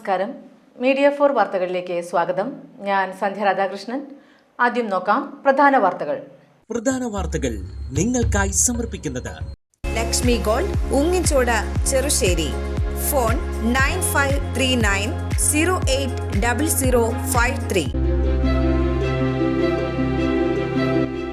നമസ്കാരം. മീഡിയ 4 വാർത്തകളിലേക്ക് സ്വാഗതം. ഞാൻ സന്ധ്യ രാധാകൃഷ്ണൻ. ആദ്യം നോക്കാം പ്രധാന വാർത്തകൾ നിങ്ങൾക്കായി സമർപ്പിക്കുന്നത് ലക്ഷ്മി ഗോൾഡ്, ഉങ്ങിച്ചോട്, ചെറുശ്ശേരി. ഫോൺ 9539080053.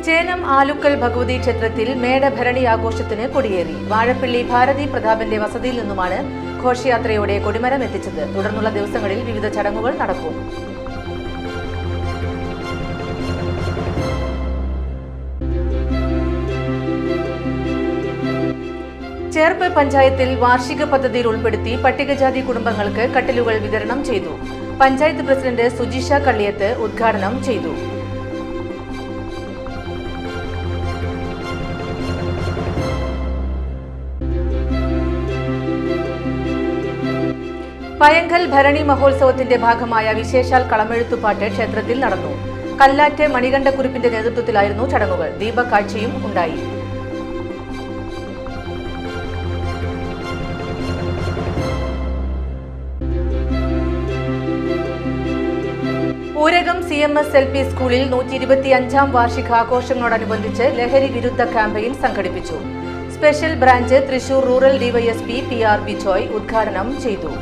ചേനം ആലുക്കൽ ഭഗവതി ക്ഷേത്രത്തിൽ മേടഭരണി ആഘോഷത്തിന് കൊടിയേറി. വാഴപ്പള്ളി ഭാരതി പ്രതാപന്റെ വസതിയിൽ നിന്നുമാണ് ഘോഷയാത്രയോടെ കൊടിമരം എത്തിച്ചത്. തുടർന്നുള്ള ദിവസങ്ങളിൽ വിവിധ ചടങ്ങുകൾ നടക്കും. ചേർപ്പ് പഞ്ചായത്തിൽ വാർഷിക പദ്ധതിയിൽ ഉൾപ്പെടുത്തി പട്ടികജാതി കുടുംബങ്ങൾക്ക് കട്ടിലുകൾ വിതരണം ചെയ്തു. പഞ്ചായത്ത് പ്രസിഡന്റ് സുജിഷ കള്ളിയത്ത് ഉദ്ഘാടനം ചെയ്തു. പയങ്കൽ ഭരണി മഹോത്സവത്തിന്റെ ഭാഗമായ വിശേഷാൽ കളമെഴുത്തുപാട്ട് ക്ഷേത്രത്തിൽ നടന്നു. കല്ലാറ്റ് മണികണ്ഠക്കുറിപ്പിന്റെ നേതൃത്വത്തിലായിരുന്നു ചടങ്ങുകൾ. ദീപക്കാഴ്ചയും ഉണ്ടായി. ഊരകം CMS LP സ്കൂളിൽ 125ാം വാർഷികാഘോഷങ്ങളോടനുബന്ധിച്ച് ലഹരി വിരുദ്ധ ക്യാമ്പയിൻ സംഘടിപ്പിച്ചു. Special branch Thrissur rural DYSP PR Bijoy ഉദ്ഘാടനം ചെയ്തു.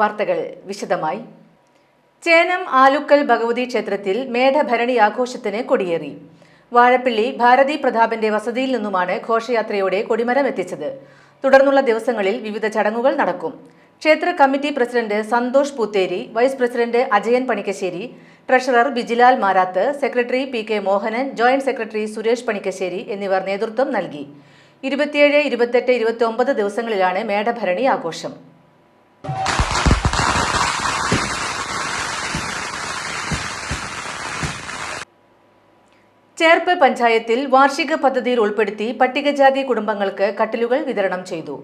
വാർത്തകൾ വിശദമായി. ചേനം ആലുക്കൽ ഭഗവതി ക്ഷേത്രത്തിൽ മേടഭരണി ആഘോഷത്തിന് കൊടിയേറി. വാഴപ്പള്ളി ഭാരതി പ്രതാപന്റെ വസതിയിൽ നിന്നുമാണ് ഘോഷയാത്രയോടെ കൊടിമരം എത്തിച്ചത്. തുടർന്നുള്ള ദിവസങ്ങളിൽ വിവിധ ചടങ്ങുകൾ നടക്കും. ക്ഷേത്ര committee president Santhosh Poothery, vice president Ajayan Panikkassery, treasurer Bijilal Marath, secretary PK Mohanan, joint secretary Suresh Panikkassery എന്നിവർ നേതൃത്വം നൽകി. 27, 28, 29 ദിവസങ്ങളിലാണ് മേടഭരണി ആഘോഷം. ചേർപ്പ് പഞ്ചായത്തിൽ വാർഷിക പദ്ധതിയിൽ ഉൾപ്പെടുത്തി പട്ടികജാതി കുടുംബങ്ങൾക്ക് കട്ടിലുകൾ വിതരണം ചെയ്തു.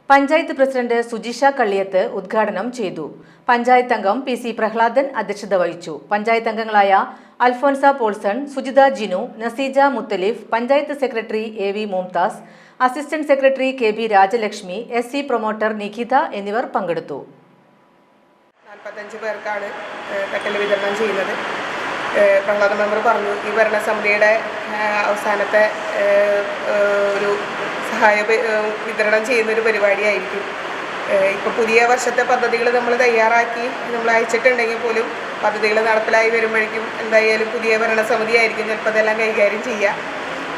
പഞ്ചായത്ത് പ്രസിഡന്റ് സുജിഷ കള്ളിയത്ത് ഉദ്ഘാടനം ചെയ്തു. പഞ്ചായത്ത് അംഗം PC പ്രഹ്ലാദൻ അധ്യക്ഷത വഹിച്ചു. പഞ്ചായത്ത് അംഗങ്ങളായ Alphonsa Paulson, Sujitha Jinu, Naseeja Muthalif, panchayat secretary AV Mumtaz, assistant secretary KB Rajalakshmi, SC promoter Nikhita എന്നിവർ പങ്കെടുത്തു. 45 പേർക്കാണ് കട്ടിൽ വിതരണം ചെയ്യുന്നത്. പ്രഹ്ലാദ മെമ്പർ പറഞ്ഞു, ഈ ഭരണസമിതിയുടെ അവസാനത്തെ ഒരു സഹായ വിതരണം ചെയ്യുന്നൊരു പരിപാടിയായിരിക്കും. ഇപ്പോൾ പുതിയ വർഷത്തെ പദ്ധതികൾ നമ്മൾ തയ്യാറാക്കി നമ്മൾ അയച്ചിട്ടുണ്ടെങ്കിൽ പോലും പദ്ധതികൾ നടപ്പിലായി വരുമ്പോഴേക്കും എന്തായാലും പുതിയ ഭരണസമിതി ആയിരിക്കും ചിലപ്പോൾ അതെല്ലാം കൈകാര്യം ചെയ്യുക.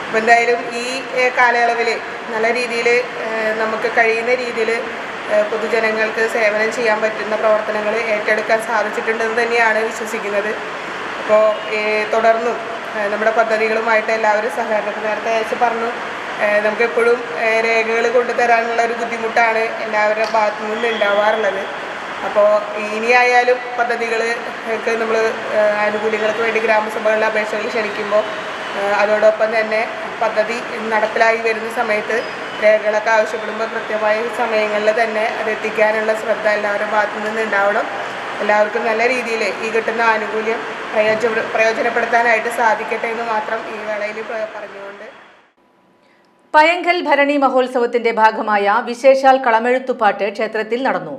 അപ്പോൾ എന്തായാലും ഈ കാലയളവിൽ നല്ല രീതിയിൽ നമുക്ക് കഴിയുന്ന രീതിയിൽ പൊതുജനങ്ങൾക്ക് സേവനം ചെയ്യാൻ പറ്റുന്ന പ്രവർത്തനങ്ങൾ ഏറ്റെടുക്കാൻ സാധിച്ചിട്ടുണ്ടെന്ന് തന്നെയാണ് വിശ്വസിക്കുന്നത്. അപ്പോൾ തുടർന്നും നമ്മുടെ പദ്ധതികളുമായിട്ട് എല്ലാവരും സഹകരണത്തിന് നേരത്തെ പറഞ്ഞു, നമുക്കെപ്പോഴും രേഖകൾ കൊണ്ടുതരാനുള്ള ഒരു ബുദ്ധിമുട്ടാണ് എല്ലാവരുടെ ഭാഗത്തു നിന്ന് ഉണ്ടാവാറുള്ളത്. അപ്പോൾ ഇനിയായാലും പദ്ധതികൾക്ക് നമ്മൾ ആനുകൂല്യങ്ങൾക്ക് വേണ്ടി ഗ്രാമസഭകളിലെ അപേക്ഷകൾ ക്ഷണിക്കുമ്പോൾ അതോടൊപ്പം തന്നെ പദ്ധതി നടപ്പിലായി വരുന്ന സമയത്ത് രേഖകളൊക്കെ ആവശ്യപ്പെടുമ്പോൾ കൃത്യമായ സമയങ്ങളിൽ തന്നെ അത് എത്തിക്കാനുള്ള ശ്രദ്ധ എല്ലാവരുടെ ഭാഗത്തു നിന്ന് ഉണ്ടാവണം. എല്ലാവർക്കും നല്ല രീതിയിൽ ഈ കിട്ടുന്ന ആനുകൂല്യം പ്രയോജനപ്പെടുത്താനായിട്ട് സാധിക്കട്ടെ എന്ന് മാത്രം ഈ വേളയിൽ പറഞ്ഞുകൊണ്ട് പയങ്കൽ ഭരണി മഹോത്സവത്തിന്റെ ഭാഗമായ വിശേഷാൽ കളമെഴുത്തുപാട്ട് ക്ഷേത്രത്തിൽ നടന്നു.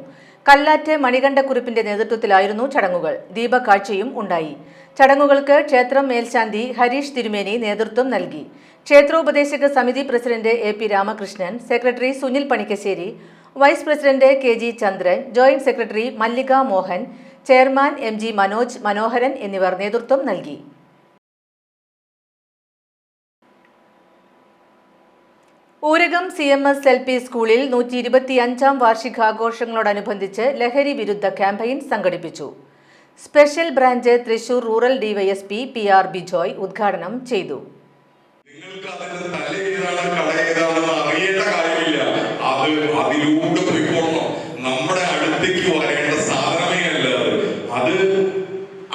കല്ലാറ്റ് മണികണ്ഠക്കുറിപ്പിന്റെ നേതൃത്വത്തിലായിരുന്നു ചടങ്ങുകൾ. ദീപക്കാഴ്ചയും ഉണ്ടായി. ചടങ്ങുകൾക്ക് ക്ഷേത്രം മേൽശാന്തി ഹരീഷ് തിരുമേനി നേതൃത്വം നൽകി. ക്ഷേത്രോപദേശക സമിതി president AP Ramakrishnan, secretary Sunil Panikkassery, vice president KG Chandran, joint secretary Mallika Mohan, chairman MG Manoj Manoharan എന്നിവർ നേതൃത്വം നൽകി. ഊരകം CMS LP സ്കൂളിൽ 125ാം വാർഷികാഘോഷങ്ങളോടനുബന്ധിച്ച് ലഹരി വിരുദ്ധ ക്യാമ്പയിൻ സംഘടിപ്പിച്ചു. Special branch Thrissur rural DYSP PR Bijoy ഉദ്ഘാടനം ചെയ്തു. നമ്മുടെ അടുത്തേക്ക് വരേണ്ട സാധനമേ അല്ല അത്.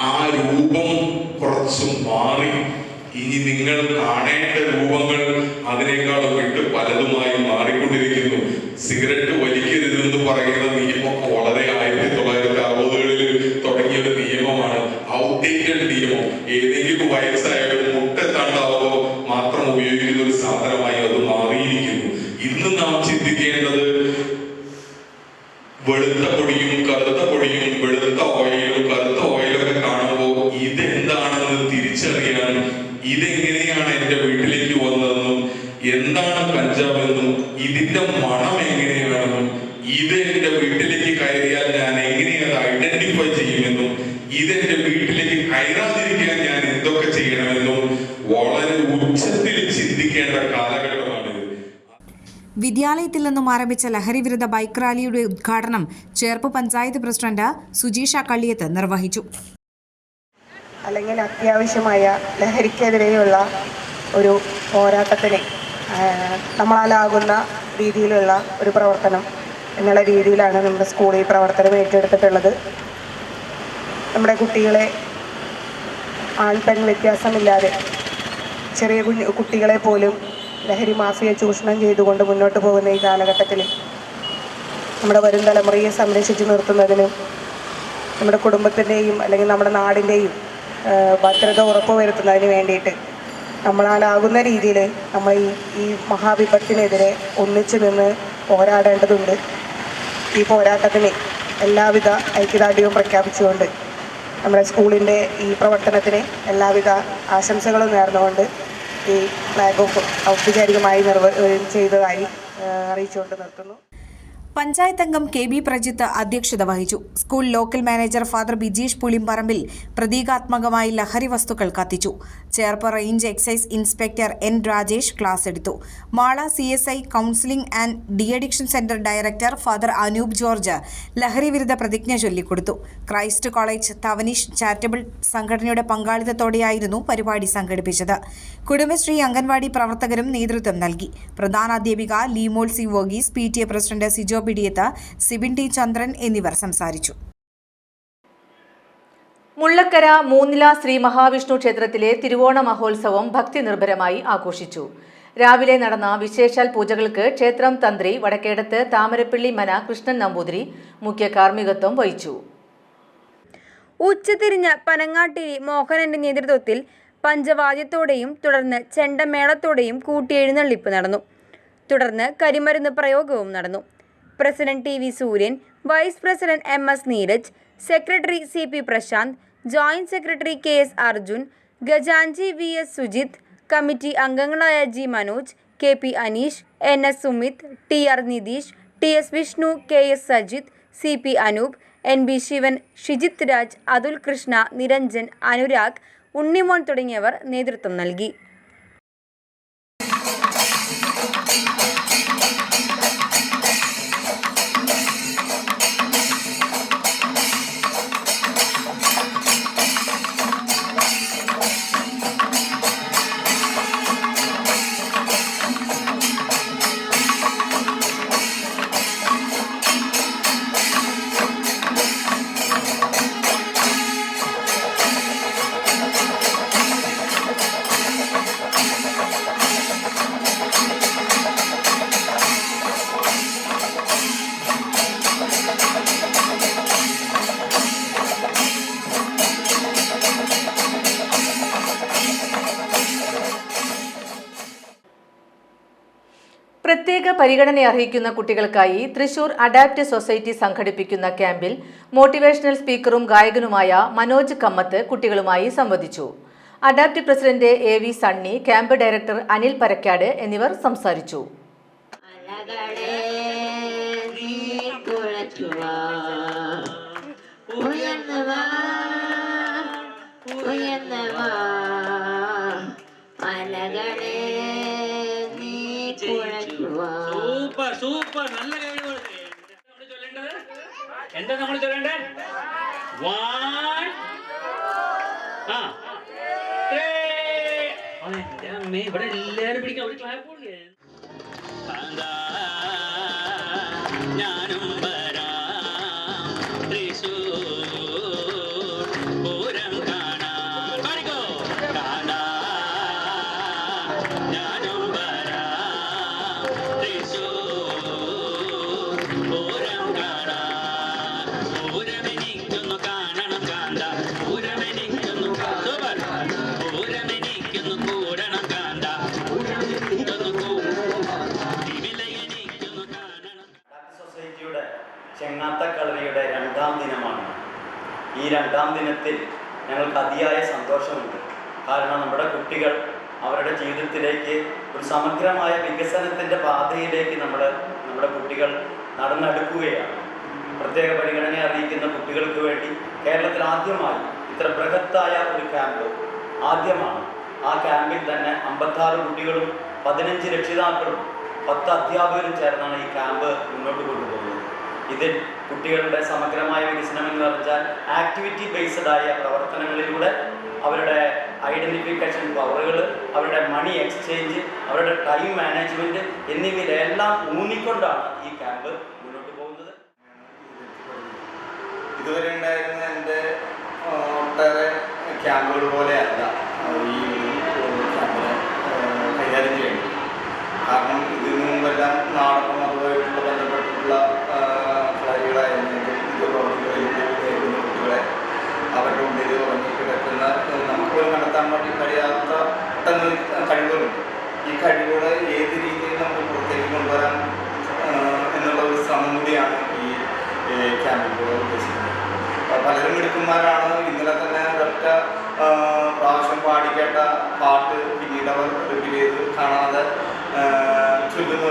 ആ രൂപം കുറച്ചും മാറി ഇനി നിങ്ങൾ കാണേണ്ട രൂപങ്ങൾ അതിനേക്കാളും വിട്ട് പലതുമായി മാറിക്കൊണ്ടിരിക്കുന്നു. സിഗരറ്റ് വലിക്കരുതെന്ന് പറയുന്ന നിയമം വളരെ 1960കളിൽ തുടങ്ങിയ ഒരു നിയമമാണ്. ഔട്ട്ഡേറ്റഡ് നിയമം. ഏതെങ്കിലും വയസ്സായാലും മുട്ടെത്താണ്ടാവുമ്പോൾ മാത്രം ഉപയോഗിക്കുന്ന ഒരു സാധനം വെളുത്ത പൊടിയും കറുത്ത പൊടിയും വെളുത്ത ഓയിലും കറുത്ത ഓയിലൊക്കെ കാണുമ്പോൾ ഇതെന്താണെന്ന് തിരിച്ചറിയാനും ഇതെങ്ങനെയാണ് എൻ്റെ വീട്ടിലേക്ക് വന്നതെന്നും എന്താണ് കഞ്ചാവെന്നും ഇതിന്റെ മണം എങ്ങനെയാണെന്നും ഇത് എൻ്റെ വീട്ടിലേക്ക് കയറിയാൽ ഞാൻ എങ്ങനെയത് ഐഡന്റിഫൈ ചെയ്യുമെന്നും ഇതെന്റെ വീട്ടിലേക്ക് കയറാതിരിക്കാൻ ഞാൻ എന്തൊക്കെ ചെയ്യണമെന്നും വളരെ ഉച്ചത്തിൽ ചിന്തിക്കേണ്ട കാലഘട്ടമാണ്. വിദ്യാലയത്തിൽ നിന്നും ആരംഭിച്ച ലഹരിവിരുദ്ധ ബൈക്ക് റാലിയുടെ ഉദ്ഘാടനം ചേർപ്പ് പഞ്ചായത്ത് പ്രസിഡന്റ് സുജീഷ കള്ളിയത്ത് നിർവഹിച്ചു. അല്ലെങ്കിൽ അത്യാവശ്യമായ ലഹരിക്കെതിരെയുള്ള ഒരു പോരാട്ടത്തിന് നമ്മളാലാകുന്ന രീതിയിലുള്ള ഒരു പ്രവർത്തനം എന്നുള്ള രീതിയിലാണ് നമ്മുടെ സ്കൂളിൽ പ്രവർത്തനം ഏറ്റെടുത്തിട്ടുള്ളത്. നമ്മുടെ കുട്ടികളെ ആൺ പെൺ വ്യത്യാസമില്ലാതെ ചെറിയ കുട്ടികളെ പോലും ലഹരി മാഫിയ ചൂഷണം ചെയ്തുകൊണ്ട് മുന്നോട്ട് പോകുന്ന ഈ കാലഘട്ടത്തിൽ നമ്മുടെ വരും തലമുറയെ സംരക്ഷിച്ചു നിർത്തുന്നതിനും നമ്മുടെ കുടുംബത്തിൻ്റെയും അല്ലെങ്കിൽ നമ്മുടെ നാടിൻ്റെയും ഭദ്രത ഉറപ്പുവരുത്തുന്നതിന് വേണ്ടിയിട്ട് നമ്മളാലാകുന്ന രീതിയിൽ നമ്മൾ ഈ മഹാവിപത്തിനെതിരെ ഒന്നിച്ചു നിന്ന് പോരാടേണ്ടതുണ്ട്. ഈ പോരാട്ടത്തിന് എല്ലാവിധ ഐക്യദാർഢ്യവും പ്രഖ്യാപിച്ചുകൊണ്ട് നമ്മുടെ സ്കൂളിൻ്റെ ഈ പ്രവർത്തനത്തിന് എല്ലാവിധ ആശംസകളും നേർന്നുകൊണ്ട് ഈ ഫ്ലാഗ് ഓഫ് ഔപചാരികമായി ചെയ്തതായി അറിയിച്ചുകൊണ്ട് നിർത്തുന്നു. പഞ്ചായത്ത് അംഗം KB പ്രജിത്ത് അധ്യക്ഷത വഹിച്ചു. School local manager father Bijeesh Pulimparambil പ്രതീകാത്മകമായി ലഹരി വസ്തുക്കൾ കത്തിച്ചു. Cherpu range excise inspector N Rajesh class എടുത്തു. Mala CSI counselling and de addiction centre director father Anoop George ലഹരി വിരുദ്ധ പ്രതിജ്ഞ ചൊല്ലിക്കൊടുത്തു. ക്രൈസ്റ്റ് കോളേജ് തവനീഷ് ചാരിറ്റബിൾ സംഘടനയുടെ പങ്കാളിത്തത്തോടെയായിരുന്നു പരിപാടി സംഘടിപ്പിച്ചത്. കുടുംബശ്രീ അംഗൻവാടി പ്രവർത്തകരും നേതൃത്വം നൽകി. പ്രധാനാധ്യാപിക ലീമോൾ സി വോഗീസ്, PTA president Sijo Pidiyath, Sibin T Chandran എന്നിവർ സംസാരിച്ചു. മുള്ളക്കര മൂന്നില ശ്രീ മഹാവിഷ്ണു ക്ഷേത്രത്തിലെ തിരുവോണ മഹോത്സവം ഭക്തി നിർഭരമായി ആഘോഷിച്ചു. രാവിലെ നടന്ന വിശേഷാൽ പൂജകൾക്ക് ക്ഷേത്രം തന്ത്രി വടക്കേടത്ത് താമരപ്പള്ളി മന കൃഷ്ണൻ നമ്പൂതിരി മുഖ്യ കാർമ്മികത്വം വഹിച്ചു. ഉച്ചതിരിഞ്ഞ പനങ്ങാട്ടിരി മോഹനന്റെ നേതൃത്വത്തിൽ പഞ്ചവാദ്യത്തോടെയും തുടർന്ന് ചെണ്ടമേളത്തോടെയും കൂട്ടിയെഴുന്നള്ളിപ്പ് നടന്നു. തുടർന്ന് കരിമരുന്ന് പ്രയോഗവും നടന്നു. President TV Sooryan, vice president MS Neeraj, secretary CP Prashanth, joint secretary KS Arjun, ഗജാൻജി VS സുജിത്, കമ്മിറ്റി അംഗങ്ങളായ G Manoj, KP Aneesh, NS Sumith, TR Nitheesh, TS Vishnu, KS Sajith, CP Anoop, NB Shivan, Shijith Raj, Athul Krishna, Niranjan, Anurag, Unnimon തുടങ്ങിയവർ നേതൃത്വം നൽകി. പ്രത്യേക പരിഗണന അർഹിക്കുന്ന കുട്ടികൾക്കായി തൃശൂർ അഡാപ്റ്റ് സൊസൈറ്റി സംഘടിപ്പിക്കുന്ന ക്യാമ്പിൽ മോട്ടിവേഷണൽ സ്പീക്കറും ഗായകനുമായ മനോജ് കമ്മത്ത് കുട്ടികളുമായി സംവദിച്ചു. Adapt president AV Sunny, camp director Anil Parakkad എന്നിവർ സംസാരിച്ചു. സൂപ്പർ, നല്ല കഴിവ്. എന്താ നമ്മൾ ചൊല്ലേണ്ടത്? 1 2 3. ഇവിടെ എല്ലാരും പിടിക്കാം. ഒരു ക്ലാപ്പ് കൊടുക്കേ. ഞാനും ചെങ്ങാത്തക്കളരിയുടെ 2ാം ദിനമാണ്. ഈ 2ാം ദിനത്തിൽ ഞങ്ങൾക്ക് അതിയായ സന്തോഷമുണ്ട്. കാരണം നമ്മുടെ കുട്ടികൾ അവരുടെ ജീവിതത്തിലേക്ക് ഒരു സമഗ്രമായ വികസനത്തിൻ്റെ പാതയിലേക്ക് നമ്മുടെ കുട്ടികൾ നടന്നെടുക്കുകയാണ്. പ്രത്യേക പരിഗണന അറിയിക്കുന്ന കുട്ടികൾക്ക് വേണ്ടി കേരളത്തിൽ ആദ്യമായി ഇത്ര ബൃഹത്തായ ഒരു ക്യാമ്പ് ആദ്യമാണ്. ആ ക്യാമ്പിൽ തന്നെ 56 കുട്ടികളും 15 രക്ഷിതാക്കളും 10 അധ്യാപകരും ചേർന്നാണ് ഈ ക്യാമ്പ് മുന്നോട്ട് കൊണ്ടുപോകുന്നത്. ഇതിൽ കുട്ടികളുടെ സമഗ്രമായ വികസനം എന്ന് പറഞ്ഞാൽ ആക്ടിവിറ്റി ബേസ്ഡ് ആയ പ്രവർത്തനങ്ങളിലൂടെ അവരുടെ ഐഡൻറ്റിഫിക്കേഷൻ പവറുകൾ, അവരുടെ മണി എക്സ്ചേഞ്ച്, അവരുടെ ടൈം മാനേജ്മെൻറ്റ് എന്നിവയിലെല്ലാം ഊന്നിക്കൊണ്ടാണ് ഈ ക്യാമ്പ് മുന്നോട്ട് പോകുന്നത്. ഇതുവരെ ഉണ്ടായിരുന്ന എൻ്റെ ഒട്ടേറെ ക്യാമ്പുകൾ പോലെയല്ല ഈ ക്യാമ്പിനെ കൈകാര്യം ചെയ്യുന്നത്. കാരണം ഇതിനു മുമ്പെല്ലാം നാടകം അതുമായിട്ടുള്ള ബന്ധപ്പെട്ടിട്ടുള്ള കളരികളായിരുന്നെങ്കിൽ ഇത് പ്രവർത്തികളിൽ കുട്ടികളെ അവരുടെ ഉള്ളിൽ ഉറങ്ങിക്കിടക്കുന്ന നമുക്ക് പോലും കണ്ടെത്താൻ വേണ്ടി കഴിയാത്ത ഒട്ടനവധി കഴിവുകളുണ്ട്. ഈ കഴിവുകളെ ഏത് രീതിയിൽ നമുക്ക് പുറത്തേക്ക് കൊണ്ടുവരാൻ എന്നുള്ള ഒരു ശ്രമം കൂടിയാണ് ഈ ക്യാമ്പിലൂടെ ഉദ്ദേശിക്കുന്നത്. പലരും മിടുക്കന്മാരാണ്. ഇന്നലെ തന്നെ ഒരൊറ്റ പ്രാവശ്യം പാടിക്കേട്ട പാട്ട് പിന്നീട് അവർ റിപ്പീറ്റ് ചെയ്ത് കാണാതെ ചൊല്ലുന്ന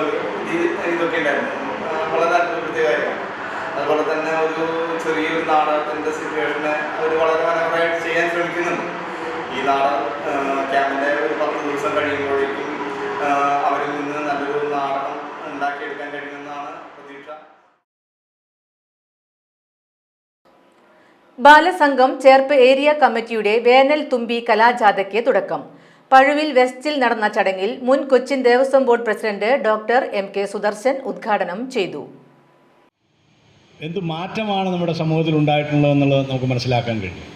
ഇതൊക്കെ ഉണ്ടായിരുന്നു. വളരെ അത്ഭുതപ്പെടുത്തിയ കാര്യമാണ്. അതുപോലെ തന്നെ ഒരു ചെറിയൊരു നാടകത്തിൻ്റെ സിറ്റുവേഷനെ അവർ വളരെ മനോഹരമായിട്ട് ചെയ്യാൻ ശ്രമിക്കുന്നുണ്ട്. ഈ ക്യാമ്പിൻ്റെ ഒരു 10 ദിവസം കഴിയുമ്പോഴേക്കും അവരിൽ നിന്ന് നല്ലൊരു നാടകം ഉണ്ടാക്കിയെടുക്കാൻ കഴിയുമെന്നാണ് പ്രതീക്ഷ. ബാലസംഘം ചേർപ്പ് ഏരിയ കമ്മിറ്റിയുടെ വേനൽ തുമ്പി കലാജാഥയ്ക്ക് തുടക്കം. പഴുവിൽ വെസ്റ്റിൽ നടന്ന ചടങ്ങിൽ മുൻ Cochin Devaswom board president doctor MK Sudarshan ഉദ്ഘാടനം ചെയ്തു. എന്ത് മാറ്റമാണ് നമ്മുടെ സമൂഹത്തിൽ ഉണ്ടായിട്ടുള്ളതെന്നുള്ളത് നമുക്ക് മനസ്സിലാക്കാൻ കഴിയും.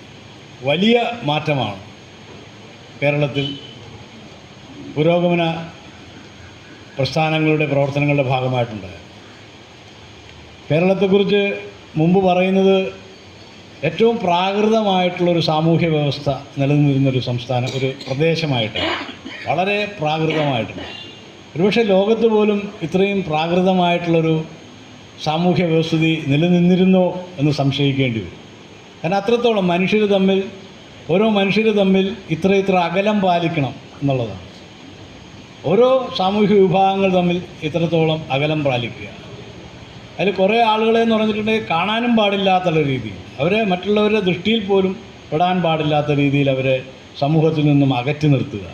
വലിയ മാറ്റമാണ് കേരളത്തിൽ പുരോഗമന പ്രസ്ഥാനങ്ങളുടെ പ്രവർത്തനങ്ങളുടെ ഭാഗമായിട്ടുണ്ടായത്. കേരളത്തെക്കുറിച്ച് മുമ്പ് പറയുന്നത് ഏറ്റവും പ്രാകൃതമായിട്ടുള്ളൊരു സാമൂഹ്യ വ്യവസ്ഥ നിലനിന്നിരുന്നൊരു സംസ്ഥാനം, ഒരു പ്രദേശമായിട്ടാണ്. വളരെ പ്രാകൃതമായിട്ടുണ്ട്. ഒരുപക്ഷെ ലോകത്ത് പോലും ഇത്രയും പ്രാകൃതമായിട്ടുള്ളൊരു സാമൂഹ്യ വ്യവസ്ഥിതി നിലനിന്നിരുന്നോ എന്ന് സംശയിക്കേണ്ടി വരും. കാരണം അത്രത്തോളം ഓരോ മനുഷ്യർ തമ്മിൽ ഇത്ര അകലം പാലിക്കണം എന്നുള്ളതാണ്. ഓരോ സാമൂഹ്യ വിഭാഗങ്ങൾ തമ്മിൽ ഇത്രത്തോളം അകലം പാലിക്കുക. അതിൽ കുറേ ആളുകളെ എന്ന് പറഞ്ഞിട്ടുണ്ടെങ്കിൽ കാണാനും പാടില്ലാത്തുള്ള രീതിയിൽ, അവരെ മറ്റുള്ളവരുടെ ദൃഷ്ടിയിൽ പോലും പെടാൻ പാടില്ലാത്ത രീതിയിൽ അവരെ സമൂഹത്തിൽ നിന്നും അകറ്റി നിർത്തുക.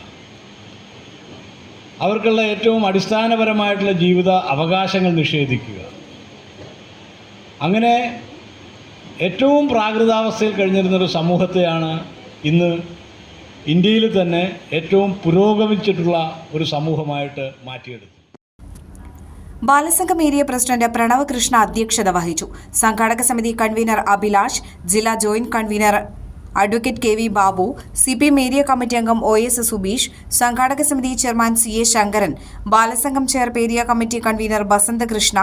അവർക്കുള്ള ഏറ്റവും അടിസ്ഥാനപരമായിട്ടുള്ള ജീവിത അവകാശങ്ങൾ നിഷേധിക്കുക. അങ്ങനെ ഏറ്റവും പ്രാകൃതാവസ്ഥയിൽ കഴിഞ്ഞിരുന്നൊരു സമൂഹത്തെയാണ് ഇന്ന് ഇന്ത്യയിൽ തന്നെ ഏറ്റവും പുരോഗമിച്ചിട്ടുള്ള ഒരു സമൂഹമായിട്ട് മാറ്റിയെടുത്തത്. ബാലസംഘം ഏരിയ പ്രസിഡന്റ് പ്രണവ് കൃഷ്ണ അധ്യക്ഷത വഹിച്ചു. സംഘാടക സമിതി കൺവീനർ അഭിലാഷ്, ജില്ലാ joint convener advocate KV Babu, CPM area committee അംഗം OS സുബീഷ്, സംഘാടക സമിതി chairman CA Sankaran, Balasangham Cherpu area committee convener Basanth Krishna,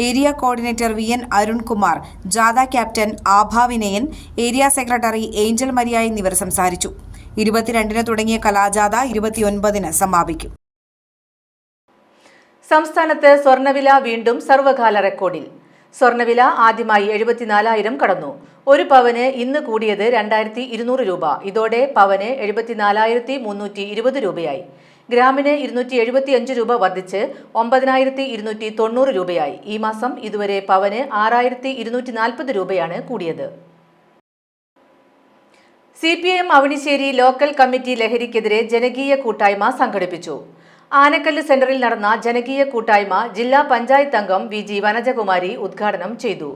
area coordinator VN Arunkumar, ജാഥ captain Abha Vinayan, area secretary Angel Maria എന്നിവർ സംസാരിച്ചു. 22-ന് തുടങ്ങിയ കലാജാഥ 29-ന് സമാപിക്കും. സംസ്ഥാനത്ത് സ്വർണ്ണവില വീണ്ടും സർവകാല റെക്കോർഡിൽ. സ്വർണ്ണവില ആദ്യമായി 74,000 കടന്നു. ഒരു പവന് ഇന്ന് കൂടിയത് 2,200 രൂപ. ഇതോടെ പവന് 74,320 രൂപയായി. ഗ്രാമിന് 275 രൂപ വർദ്ധിച്ച് 9,290 രൂപയായി. ഈ മാസം ഇതുവരെ പവന് 6,240 രൂപയാണ് കൂടിയത്. CPM അവണിശ്ശേരി ലോക്കൽ കമ്മിറ്റി ലഹരിക്കെതിരെ ജനകീയ കൂട്ടായ്മ സംഘടിപ്പിച്ചു. ആനക്കല്ല് സെന്ററിൽ നടന്ന ജനകീയ കൂട്ടായ്മ ജില്ലാ പഞ്ചായത്ത് അംഗം VG വനജകുമാരി ഉദ്ഘാടനം ചെയ്തു.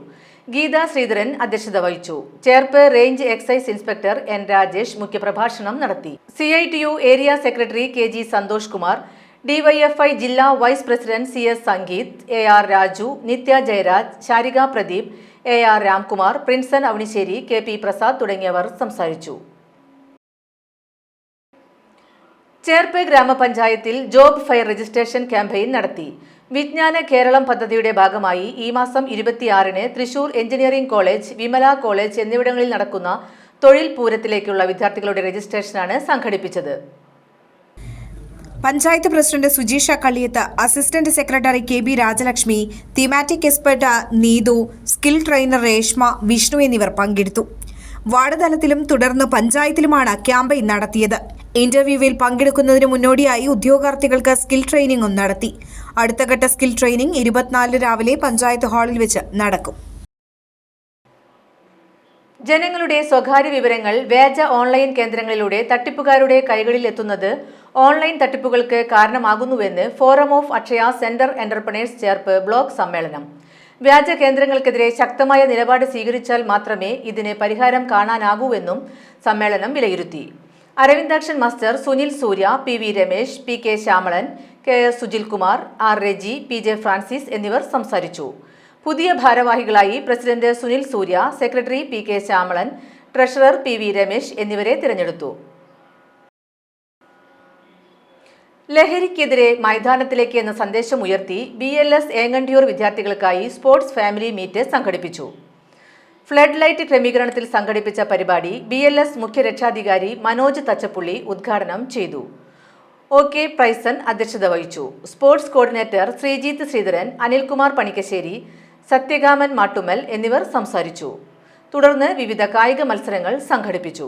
ഗീത ശ്രീധരൻ അധ്യക്ഷത വഹിച്ചു. Cherpu range excise inspector N Rajesh മുഖ്യപ്രഭാഷണം നടത്തി. CITU area secretary KG Santhosh Kumar, DYFI ജില്ലാ vice president CS Sangeeth, AR Raju, Nithya Jayaraj, Sarika Pradeep, AR Ramkumar, Prinson Avanissery, KP Prasad തുടങ്ങിയവർ സംസാരിച്ചു. ചേർപ്പ് ഗ്രാമപഞ്ചായത്തിൽ ജോബ് ഫെയർ രജിസ്ട്രേഷൻ ക്യാമ്പയിൻ നടത്തി. വിജ്ഞാന കേരളം പദ്ധതിയുടെ ഭാഗമായി ഈ മാസം 26-ന് Thrissur engineering college, Vimala college എന്നിവിടങ്ങളിൽ നടക്കുന്ന തൊഴിൽ പൂരത്തിലേക്കുള്ള വിദ്യാർത്ഥികളുടെ രജിസ്ട്രേഷനാണ് സംഘടിപ്പിച്ചത്. Panchayat president Sujeesha Kalliyath, assistant secretary KB Rajalakshmi, thematic expert Neethu, skill trainer Reshma, Vishnu എന്നിവർ പങ്കെടുത്തു. വാർഡ് തലത്തിലും തുടർന്ന് പഞ്ചായത്തിലുമാണ് ക്യാമ്പയിൻ നടത്തിയത്. ഇന്റർവ്യൂവിൽ പങ്കെടുക്കുന്നതിന് മുന്നോടിയായി ഉദ്യോഗാർത്ഥികൾക്ക് സ്കിൽ ട്രെയിനിംഗും നടത്തി. അടുത്തഘട്ട സ്കിൽ ട്രെയിനിംഗ് 24 രാവിലെ പഞ്ചായത്ത് ഹാളിൽ വെച്ച് നടക്കും. ജനങ്ങളുടെ സ്വകാര്യ വിവരങ്ങൾ വ്യാജ ഓൺലൈൻ കേന്ദ്രങ്ങളിലൂടെ തട്ടിപ്പുകാരുടെ കൈകളിൽ എത്തുന്നത് ഓൺലൈൻ തട്ടിപ്പുകൾക്ക് കാരണമാകുന്നുവെന്ന് forum of Akshaya centre entrepreneurs Cherpu block സമ്മേളനം. വ്യാജ കേന്ദ്രങ്ങൾക്കെതിരെ ശക്തമായ നിലപാട് സ്വീകരിച്ചാൽ മാത്രമേ ഇതിന് പരിഹാരം കാണാനാകൂവെന്നും സമ്മേളനം വിലയിരുത്തി. Aravindakshan master, Sunil Surya, PV Ramesh, PK Shyamalan, KR Sujilkumar, R Reji, PJ Francis എന്നിവർ സംസാരിച്ചു. പുതിയ ഭാരവാഹികളായി president Sunil Surya, secretary PK Shyamalan, treasurer PV Ramesh എന്നിവരെ തിരഞ്ഞെടുത്തു. ലഹരിക്കെതിരെ മൈതാനത്തിലേക്ക് എന്ന സന്ദേശം ഉയർത്തി BLS ഏങ്ങണ്ടിയൂർ വിദ്യാർത്ഥികൾക്കായി സ്പോർട്സ് ഫാമിലി മീറ്റ് സംഘടിപ്പിച്ചു. ഫ്ലഡ് ലൈറ്റ് ക്രമീകരണത്തിൽ സംഘടിപ്പിച്ച പരിപാടി BLS മുഖ്യ രക്ഷാധികാരി മനോജ് തച്ചപ്പുള്ളി ഉദ്ഘാടനം ചെയ്തു. OK പ്രൈസൺ അധ്യക്ഷത വഹിച്ചു. സ്പോർട്സ് കോർഡിനേറ്റർ ശ്രീജിത്ത് ശ്രീധരൻ, അനിൽകുമാർ പണിക്കശ്ശേരി, സത്യകാമൻ മാട്ടുമൽ എന്നിവർ സംസാരിച്ചു. തുടർന്ന് വിവിധ കായിക മത്സരങ്ങൾ സംഘടിപ്പിച്ചു.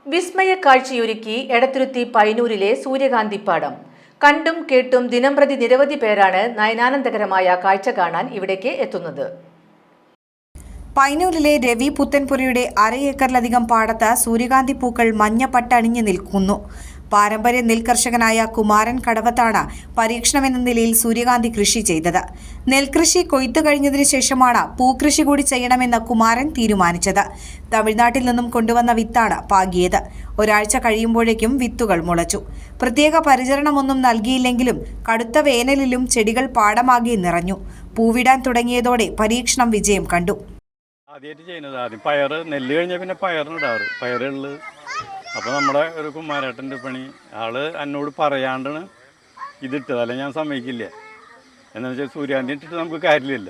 വിസ്മയ കാഴ്ചയൊരുക്കി എടത്തുരുത്തി പൈനൂരിലെ സൂര്യകാന്തിപ്പാടം. കണ്ടും കേട്ടും ദിനംപ്രതി നിരവധി പേരാണ് നയനാനന്ദകരമായ കാഴ്ച കാണാൻ ഇവിടേക്ക് എത്തുന്നത്. പൈനൂരിലെ രവി പുത്തൻപുരയുടെ 1/2 ഏക്കറിലധികം പാടത്ത് സൂര്യകാന്തി പൂക്കൾ മഞ്ഞപ്പട്ടണിഞ്ഞു നിൽക്കുന്നു. പാരമ്പര്യ നെൽകർഷകനായ കുമാരൻ കടവത്താണ് പരീക്ഷണമെന്ന നിലയിൽ സൂര്യകാന്തി കൃഷി ചെയ്തത്. നെൽകൃഷി കൊയ്ത്തു കഴിഞ്ഞതിനു ശേഷമാണ് പൂക്കൃഷി കൂടി ചെയ്യണമെന്ന് കുമാരൻ തീരുമാനിച്ചത്. തമിഴ്നാട്ടിൽ നിന്നും കൊണ്ടുവന്ന വിത്താണ് പാകിയത്. ഒരാഴ്ച കഴിയുമ്പോഴേക്കും വിത്തുകൾ മുളച്ചു. പ്രത്യേക പരിചരണമൊന്നും നൽകിയില്ലെങ്കിലും കടുത്ത വേനലിലും ചെടികൾ പാടമാകെ നിറഞ്ഞു. പൂവിടാൻ തുടങ്ങിയതോടെ പരീക്ഷണം വിജയം കണ്ടു. ആദ്യമായിട്ട് ചെയ്യുന്നത് ആദ്യം പയർ, നെല്ല് കഴിഞ്ഞാൽ പിന്നെ പയറിനിടാറ്. പയറുള്ളത് അപ്പോൾ നമ്മുടെ ഒരു കുമാരേട്ടൻ്റെ പണി, ആള് എന്നോട് പറയാണ്ടാണ് ഇതിട്ടത്, അല്ലെങ്കിൽ ഞാൻ സമ്മതിക്കില്ല. എന്താണെന്ന് വെച്ചാൽ സൂര്യകാന്തി ഇട്ടിട്ട് നമുക്ക് കാര്യമില്ല.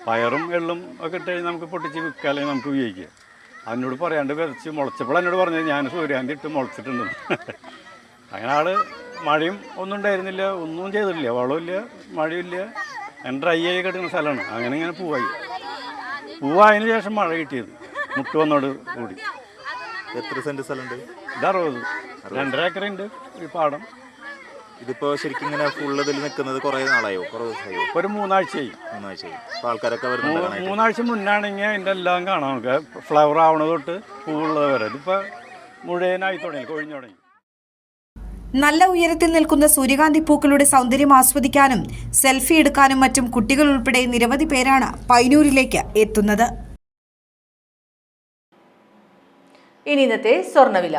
പയറും എള്ളും ഒക്കെ ഇട്ട് കഴിഞ്ഞാൽ നമുക്ക് പൊട്ടിച്ച് വിൽക്കുക, അല്ലെങ്കിൽ നമുക്ക് ഉപയോഗിക്കുക. അതിനോട് പറയാണ്ട് വിതച്ച് മുളച്ചപ്പോൾ എന്നോട് പറഞ്ഞത് ഞാൻ സൂര്യകാന്തി ഇട്ട് മുളച്ചിട്ടുണ്ട്. അങ്ങനെ ആള് മഴയും ഒന്നും ഉണ്ടായിരുന്നില്ല, ഒന്നും ചെയ്തിട്ടില്ല, വളമില്ല, മഴയില്ല, ഞാൻ ഡ്രൈ ആയി കിടക്കുന്ന സ്ഥലമാണ്. അങ്ങനെ ഇങ്ങനെ പൂവായതിനു ശേഷം മഴ കിട്ടിയത് മുട്ട് വന്നോട് കൂടി. എത്ര സെന്റ് സ്ഥലമുണ്ട്? ഇത് 60, 2.5 ഏക്കറുണ്ട് ഈ പാടം. ഇതിപ്പോ ശരിക്കും ഇങ്ങനെ ഫുള്ളതിൽ നിൽക്കുന്നത് കുറെ നാളായോ? കുറേ ദിവസമായോ? ഒരു 3 ആഴ്ചയായി. അപ്പോൾ ആൾക്കാരൊക്കെ വരുന്നുണ്ട്. 3 ആഴ്ച മുന്നാണെങ്കിൽ അതിൻ്റെ എല്ലാം കാണാം നമുക്ക്. ഫ്ലവർ ആവണത് തൊട്ട് പൂവുള്ളത് വരെ. ഇതിപ്പോൾ മുഴുവനായി തുടങ്ങി, കൊഴിഞ്ഞു തുടങ്ങി. നല്ല ഉയരത്തിൽ നിൽക്കുന്ന സൂര്യകാന്തി പൂക്കളുടെ സൗന്ദര്യം ആസ്വദിക്കാനും സെൽഫി എടുക്കാനും മറ്റും കുട്ടികൾ ഉൾപ്പെടെ നിരവധി പേരാണ് പൈനൂരിലേക്ക് എത്തുന്നത്. ഇനി ഇന്നത്തെ സ്വർണ്ണവില.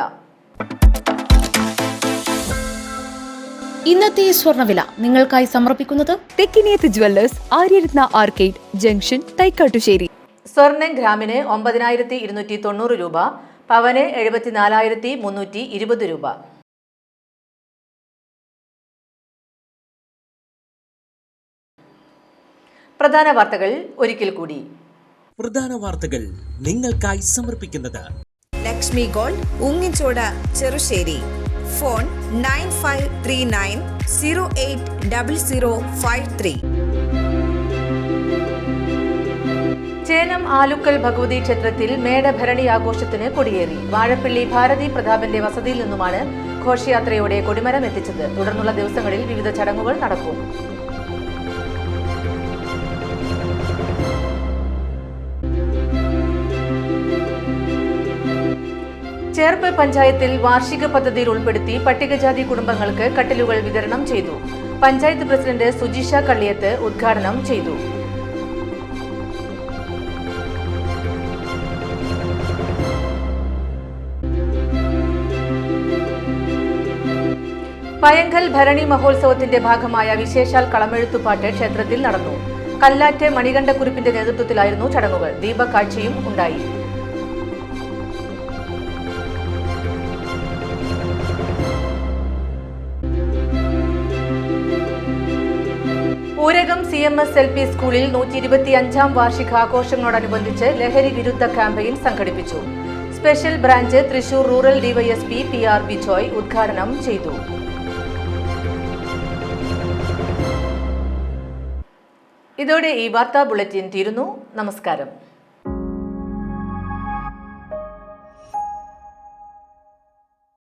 ഇന്നത്തെ സ്വർണ്ണവില നിങ്ങൾക്കായി സമർപ്പിക്കുന്നത് Thekkiniyath jewellers, Aryaratna arcade junction, Thaikkattussery. സ്വർണ്ണം ഗ്രാമിന് 9290 രൂപ, പവന് 74,320 രൂപ. പ്രധാന വാർത്തകൾ ഒരിക്കൽ കൂടി. പ്രധാന വാർത്തകൾ നിങ്ങൾക്കായി സമർപ്പിക്കുന്നത് ലക്ഷ്മി ഗോൾഡ്, ഉങ്ങിച്ചോട്, ചെറുശ്ശേരി. ഫോൺ 9539080053. ചേനം ആലുക്കൽ ഭഗവതി ക്ഷേത്രത്തിൽ മേടഭരണി ആഘോഷത്തിന് കൊടിയേറി. വാഴപ്പള്ളി ഭാരതി പ്രതാപന്റെ വസതിയിൽ നിന്നുമാണ് ഘോഷയാത്രയോടെ കൊടിമരം എത്തിച്ചത്. തുടർന്നുള്ള ദിവസങ്ങളിൽ വിവിധ ചടങ്ങുകൾ നടക്കും. ചേർപ്പ് പഞ്ചായത്തിൽ വാർഷിക പദ്ധതിയിൽ ഉൾപ്പെടുത്തി പട്ടികജാതി കുടുംബങ്ങൾക്ക് കട്ടിലുകൾ വിതരണം ചെയ്തു. പഞ്ചായത്ത് പ്രസിഡന്റ് സുജിഷ കള്ളിയത്ത് ഉദ്ഘാടനം ചെയ്തു. പയങ്കൽ ഭരണി മഹോത്സവത്തിന്റെ ഭാഗമായ വിശേഷാൽ കളമെഴുത്തുപാട്ട് ക്ഷേത്രത്തിൽ നടന്നു. കല്ലാറ്റ് മണികണ്ഠക്കുറിപ്പിന്റെ നേതൃത്വത്തിലായിരുന്നു ചടങ്ങുകൾ. ദീപക്കാഴ്ചയും ഉണ്ടായി. ഊരകം CMS LP സ്കൂളിൽ 125ാം വാർഷികാഘോഷങ്ങളോടനുബന്ധിച്ച് ലഹരി വിരുദ്ധ ക്യാമ്പയിൻ സംഘടിപ്പിച്ചു. Special branch Thrissur rural DYSP PR Bijoy ഉദ്ഘാടനം ചെയ്തു. ഇതോടെ ഈ വാർത്താ ബുള്ളറ്റിൻ തീരുന്നു. നമസ്കാരം.